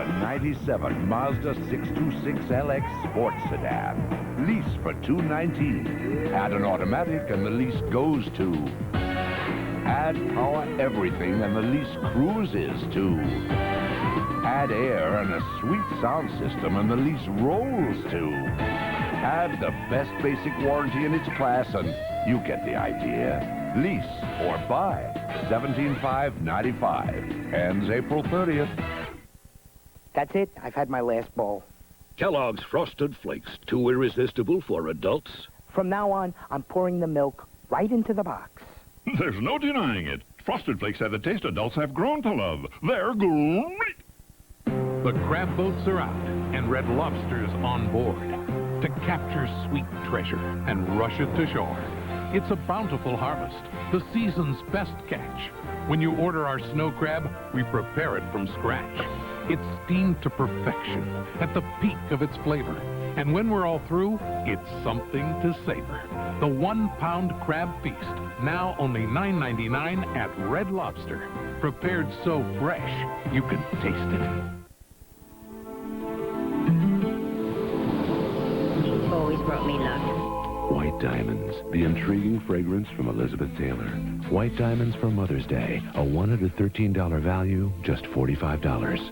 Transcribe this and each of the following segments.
a 97 Mazda 626LX sports sedan. Lease for $219. Add an automatic and the lease goes to. Add power everything and the lease cruises to. Add air and a sweet sound system and the lease rolls to. Add the best basic warranty in its class and you get the idea. Lease or buy. $17,595. Ends April 30th. That's it. I've had my last bowl. Kellogg's Frosted Flakes, too irresistible for adults. From now on, I'm pouring the milk right into the box. There's no denying it. Frosted Flakes have the taste adults have grown to love. They're great. The crab boats are out and Red Lobster's on board to capture sweet treasure and rush it to shore. It's a bountiful harvest, the season's best catch. When you order our snow crab, we prepare it from scratch. It's steamed to perfection at the peak of its flavor. And when we're all through, it's something to savor. The 1-pound crab feast, now only $9.99 at Red Lobster. Prepared so fresh, you can taste it. Always brought me luck. White Diamonds, the intriguing fragrance from Elizabeth Taylor. White Diamonds for Mother's Day, a $1 to $13 value, just $45.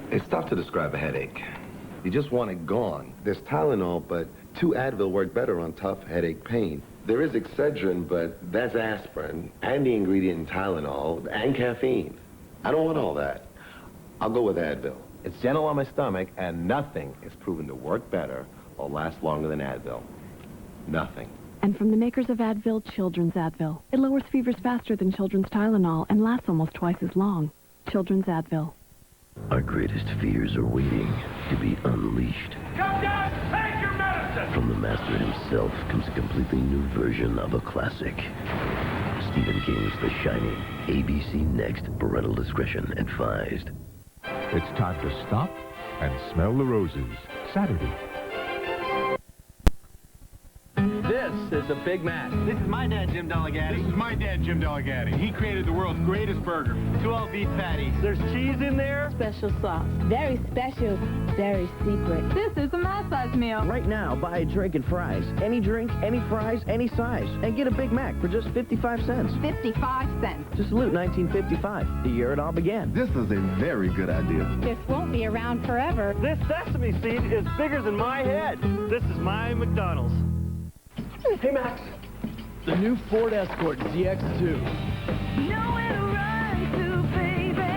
It's tough to describe a headache. You just want it gone. There's Tylenol, but 2 Advil work better on tough headache pain. There is Excedrin, but that's aspirin, and the ingredient in Tylenol, and caffeine. I don't want all that. I'll go with Advil. It's gentle on my stomach, and nothing is proven to work better or last longer than Advil. Nothing. And from the makers of Advil, Children's Advil. It lowers fevers faster than Children's Tylenol and lasts almost twice as long. Children's Advil. Our greatest fears are waiting to be unleashed. Come down, take your medicine! From the master himself comes a completely new version of a classic. Stephen King's The Shining. ABC Next. Parental discretion advised. It's time to stop and smell the roses. Saturday. This is a Big Mac. This is my dad, Jim Delegati. This is my dad, Jim Delegati. He created the world's greatest burger. 2 all-beef patties. There's cheese in there. Special sauce. Very special. Very secret. This is a my-size meal. Right now, buy a drink and fries. Any drink, any fries, any size. And get a Big Mac for just 55 cents. 55 cents. To salute 1955, the year it all began. This is a very good idea. This won't be around forever. This sesame seed is bigger than my head. This is my McDonald's. Hey, Max. The new Ford Escort ZX2. Nowhere to run to, baby.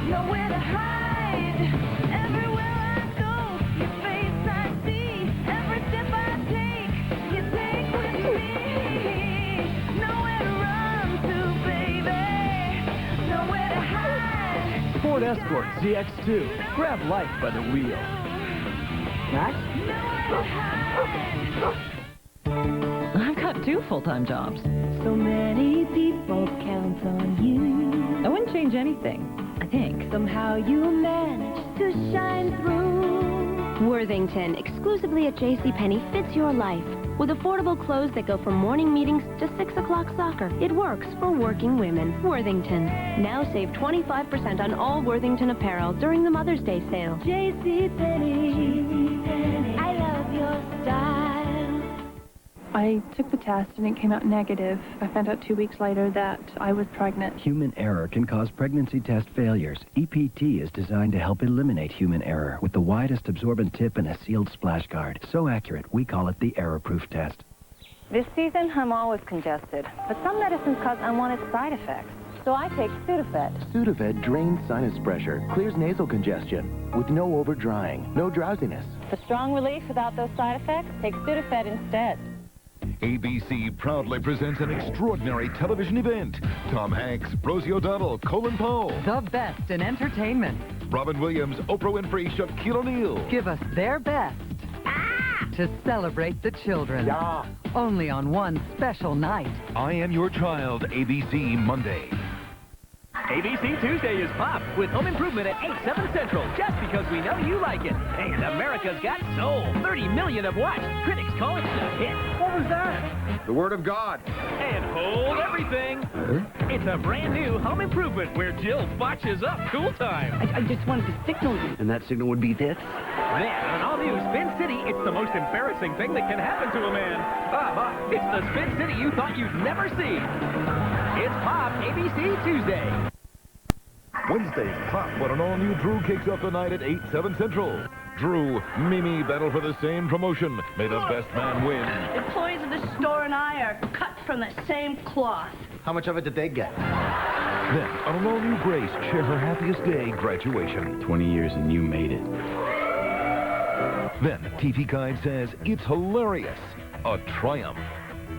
Nowhere to hide. Everywhere I go, your face I see. Every step I take, you take with me. Nowhere to run to, baby. Nowhere to hide. Ford Escort ZX2. Grab life by the wheel. Max? I've got 2 full-time jobs. So many people count on you. I wouldn't change anything, I think. Somehow you manage to shine through. Worthington, exclusively at JCPenney, fits your life. With affordable clothes that go from morning meetings to 6 o'clock soccer. It works for working women. Worthington. Now save 25% on all Worthington apparel during the Mother's Day sale. JCPenney. I love your style. I took the test and it came out negative. I found out 2 weeks later that I was pregnant. Human error can cause pregnancy test failures. EPT is designed to help eliminate human error with the widest absorbent tip and a sealed splash guard. So accurate, we call it the error-proof test. This season, I'm always congested, but some medicines cause unwanted side effects. So I take Sudafed. Sudafed drains sinus pressure, clears nasal congestion, with no overdrying, no drowsiness. For strong relief without those side effects, take Sudafed instead. ABC proudly presents an extraordinary television event. Tom Hanks, Rosie O'Donnell, Colin Powell. The best in entertainment. Robin Williams, Oprah Winfrey, Shaquille O'Neal. Give us their best to celebrate the children. Yeah. Only on one special night. I Am Your Child, ABC, Monday. ABC Tuesday is pop with Home Improvement at 8, 7 Central, just because we know you like it. And America's Got Soul. 30 million have watched. Critics call it the hit. What was that? The Word of God. And hold everything. It's a brand new Home Improvement where Jill botches up Cool Time. I just wanted to signal you. And that signal would be this? Then, on all new Spin City, it's the most embarrassing thing that can happen to a man. It's the Spin City you thought you'd never see. It's Pop ABC Tuesday. Wednesday's Pop when an all-new Drew kicks off the night at 8, 7 Central. Drew, Mimi battle for the same promotion. May the best man win. Employees of this store and I are cut from the same cloth. How much of it did they get? Then, on an all-new Grace, share her happiest day, graduation. 20 years and you made it. Then, TV Guide says it's hilarious. A triumph.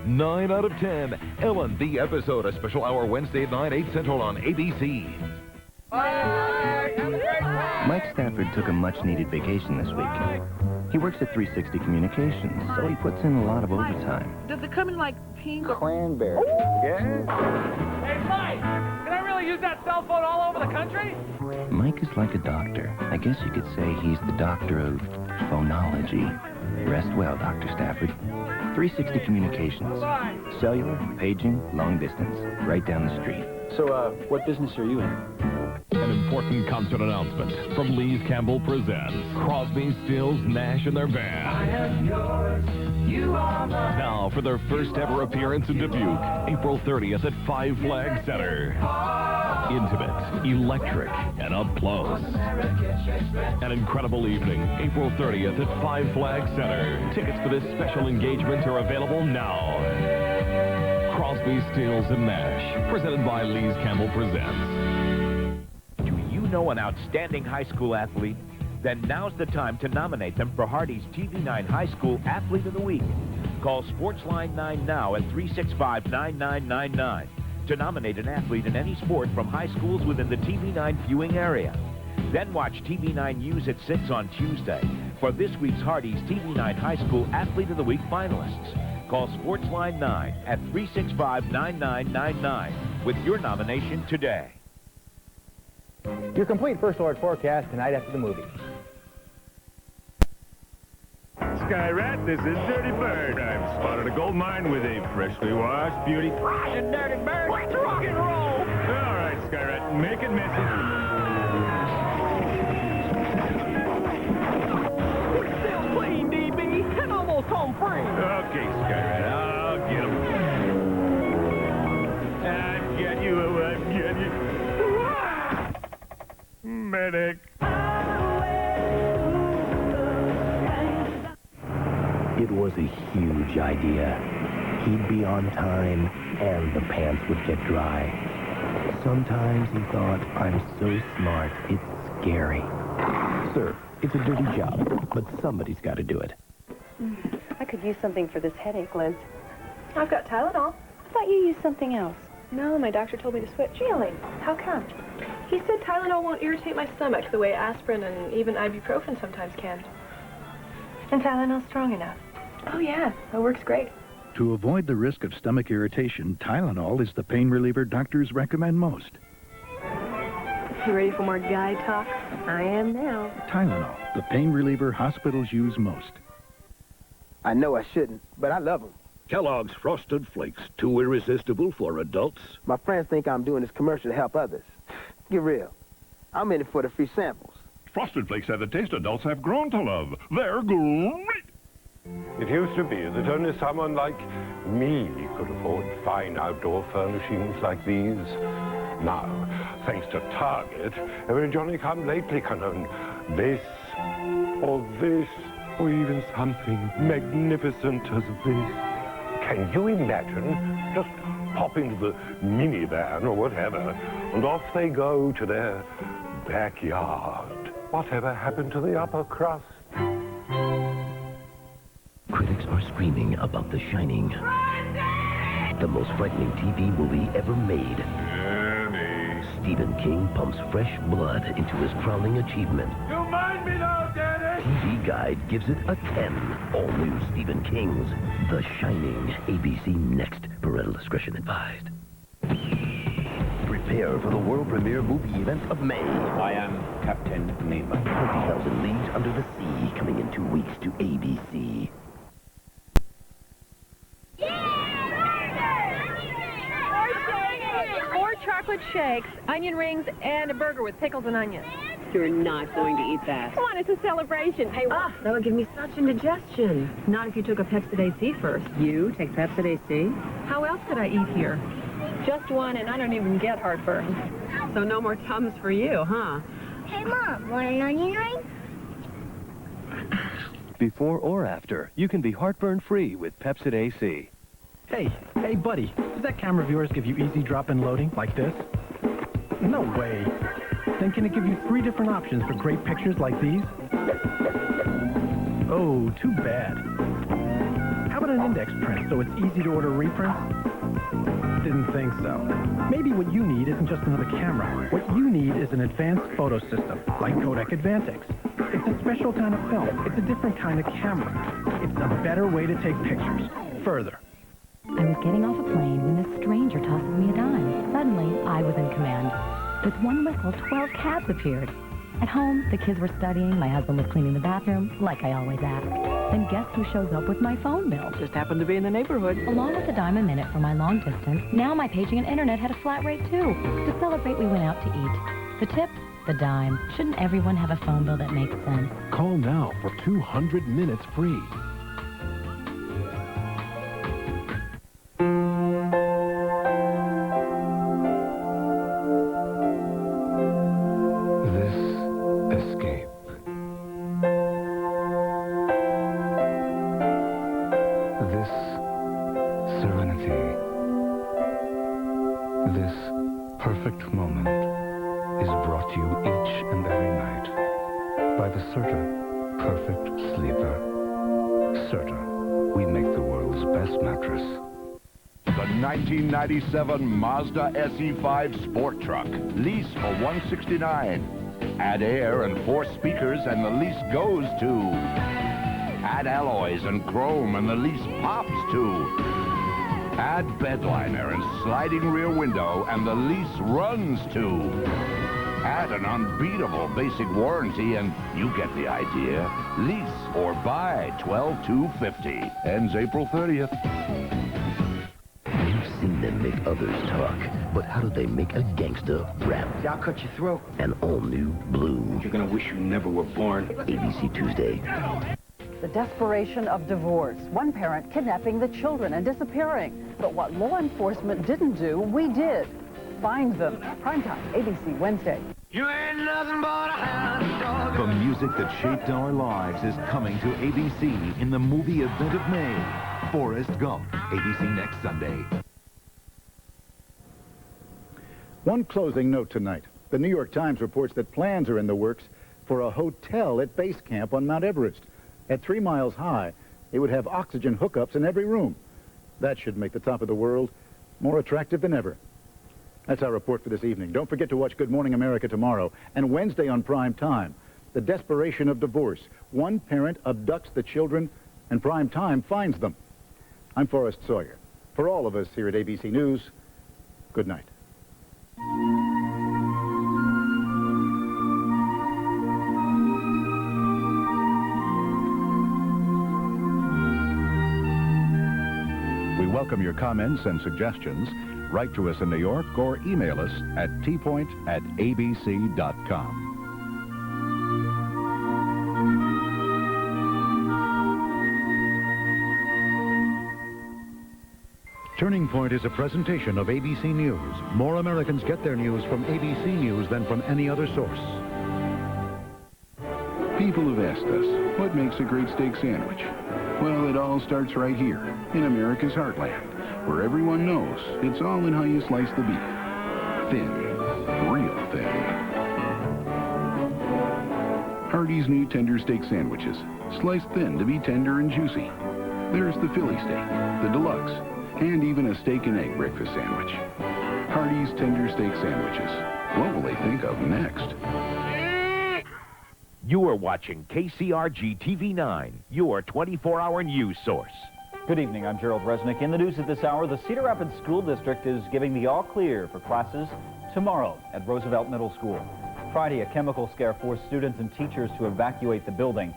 9 out of 10. Ellen, the episode, a special hour Wednesday at 9, 8 Central on ABC. Mike Stafford took a much-needed vacation this week. He works at 360 Communications, so he puts in a lot of overtime. Does it come in like pink or Cranberry. Yeah. Hey, Mike, can I really use that cell phone all over the country? Mike is like a doctor. I guess you could say he's the doctor of phonology. Rest well, Dr. Stafford. 360 Communications. Cellular, paging, long distance. Right down the street. So, what business are you in? An important concert announcement from Lee's Campbell presents Crosby, Stills, Nash and their band. I am yours, you are mine. Now for their first ever appearance in Dubuque, April 30th at Five Flag Center. Intimate, electric, and up close. An incredible evening, April 30th at Five Flag Center. Tickets for this special engagement are available now. Crosby, Stills, and Nash, presented by Lee's Campbell Presents. Do you know an outstanding high school athlete? Then now's the time to nominate them for Hardy's TV9 High School Athlete of the Week. Call Sportsline 9 now at 365-9999 to nominate an athlete in any sport from high schools within the TV9 viewing area. Then watch TV9 News at 6 on Tuesday for this week's Hardy's TV9 High School Athlete of the Week finalists. Call Sportsline 9 at 365-9999 with your nomination today. Your complete First Alert forecast tonight after the movie. Sky Rat, this is Dirty Bird. I've spotted a gold mine with a freshly washed beauty. You dirty bird, let's rock and roll. All right, Sky Rat, make it messy. It's still clean, DB, and almost home free. Okay, Sky Rat, I'll get him. I've got you, I've got you. Medic. It was a huge idea. He'd be on time, and the pants would get dry. Sometimes he thought, I'm so smart, it's scary. Sir, it's a dirty job, but somebody's got to do it. I could use something for this headache, Liz. I've got Tylenol. I thought you used something else. No, my doctor told me to switch. Really? How come? He said Tylenol won't irritate my stomach the way aspirin and even ibuprofen sometimes can. And Tylenol's strong enough. Oh, yeah. It works great. To avoid the risk of stomach irritation, Tylenol is the pain reliever doctors recommend most. You ready for more guy talk? I am now. Tylenol, the pain reliever hospitals use most. I know I shouldn't, but I love them. Kellogg's Frosted Flakes, too irresistible for adults. My friends think I'm doing this commercial to help others. Get real. I'm in it for the free samples. Frosted Flakes have the taste adults have grown to love. They're great. It used to be that only someone like me could afford fine outdoor furnishings like these. Now, thanks to Target, every Johnny-come-lately can own this, or this, or even something magnificent as this. Can you imagine? Just hop into the minivan or whatever, and off they go to their backyard. Whatever happened to the upper crust? Critics are screaming about The Shining. The most frightening TV movie ever made. Stephen King pumps fresh blood into his crowning achievement. You mind me now, Daddy? TV Guide gives it a 10. All new Stephen King's The Shining. ABC Next. Parental discretion advised. Prepare for the world premiere movie event of May. I am Captain Nemo. 20,000 Leagues Under the Sea, coming in 2 weeks to ABC. Four chocolate shakes, onion rings, and a burger with pickles and onions. You're not going to eat that. Come on, it's a celebration. Hey, Ah, that would give me such indigestion. Not if you took a Pepsid AC first. You take Pepsid AC? how else could I eat here? Just one, and I don't even get heartburn. So no more Tums for you, huh? Hey, Mom, want an onion ring? Before or after, you can be heartburn-free with Pepsid AC. Hey, buddy, does that camera of yours give you easy drop-in loading like this? No way. Then can it give you 3 different options for great pictures like these? Oh, too bad. How about an index print so it's easy to order reprints? Didn't think so. Maybe what you need isn't just another camera. What you need is an advanced photo system, like Kodak Advantix. It's a special kind of film. It's a different kind of camera. It's a better way to take pictures. Further. I was getting off a plane when this stranger tosses me a dime. Suddenly, I was in command. With one whistle, 12 cabs appeared. At home, the kids were studying, my husband was cleaning the bathroom, like I always ask. Then guess who shows up with my phone bill? Just happened to be in the neighborhood. Along with a dime a minute for my long distance, now my paging and internet had a flat rate too. To celebrate, we went out to eat. The tip? The dime. Shouldn't everyone have a phone bill that makes sense? Call now for 200 minutes free. The 1997 Mazda SE5 Sport Truck. Lease for $169. Add air and 4 speakers and the lease goes to. Add alloys and chrome and the lease pops to. Add bedliner and sliding rear window and the lease runs to. Add an unbeatable basic warranty and you get the idea. Lease or buy $12,250. Ends April 30th. You've seen them make others talk, but how do they make a gangster rap? I'll cut your throat. An all-new Blue. You're gonna wish you never were born. ABC Tuesday. The desperation of divorce. One parent kidnapping the children and disappearing. But what law enforcement didn't do, we did. Find them. Primetime, ABC, Wednesday. You ain't nothing but a hound dog. The music that shaped our lives is coming to ABC in the movie event of May. Forrest Gump, ABC next Sunday. One closing note tonight. The New York Times reports that plans are in the works for a hotel at base camp on Mount Everest. At 3 miles high, it would have oxygen hookups in every room. That should make the top of the world more attractive than ever. That's our report for this evening. Don't forget to watch Good Morning America tomorrow and Wednesday on Prime Time. The desperation of divorce. One parent abducts the children and Prime Time finds them. I'm Forrest Sawyer. For all of us here at ABC News, good night. We welcome your comments and suggestions. Write to us in New York or email us at tpoint@abc.com. Turning Point is a presentation of ABC News. More Americans get their news from ABC News than from any other source. People have asked us, what makes a great steak sandwich? Well, it all starts right here, in America's heartland, where everyone knows it's all in how you slice the beef. Thin, real thin. Hardee's new tender steak sandwiches, sliced thin to be tender and juicy. There's the Philly steak, the deluxe, and even a steak and egg breakfast sandwich. Hardee's tender steak sandwiches. What will they think of next? You are watching KCRG-TV 9, your 24-hour news source. Good evening, I'm Gerald Resnick. In the news at this hour, the Cedar Rapids School District is giving the all-clear for classes tomorrow at Roosevelt Middle School. Friday, a chemical scare forced students and teachers to evacuate the building.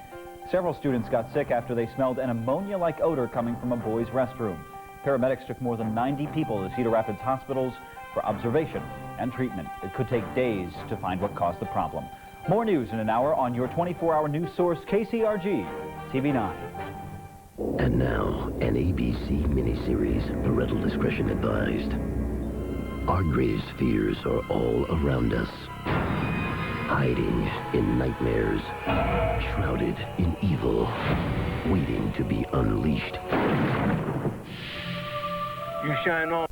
Several students got sick after they smelled an ammonia-like odor coming from a boys' restroom. Paramedics took more than 90 people to Cedar Rapids hospitals for observation and treatment. It could take days to find what caused the problem. More news in an hour on your 24-hour news source, KCRG-TV 9. And now, an ABC miniseries, parental discretion advised. Our greatest fears are all around us, hiding in nightmares, shrouded in evil, waiting to be unleashed. You shine on.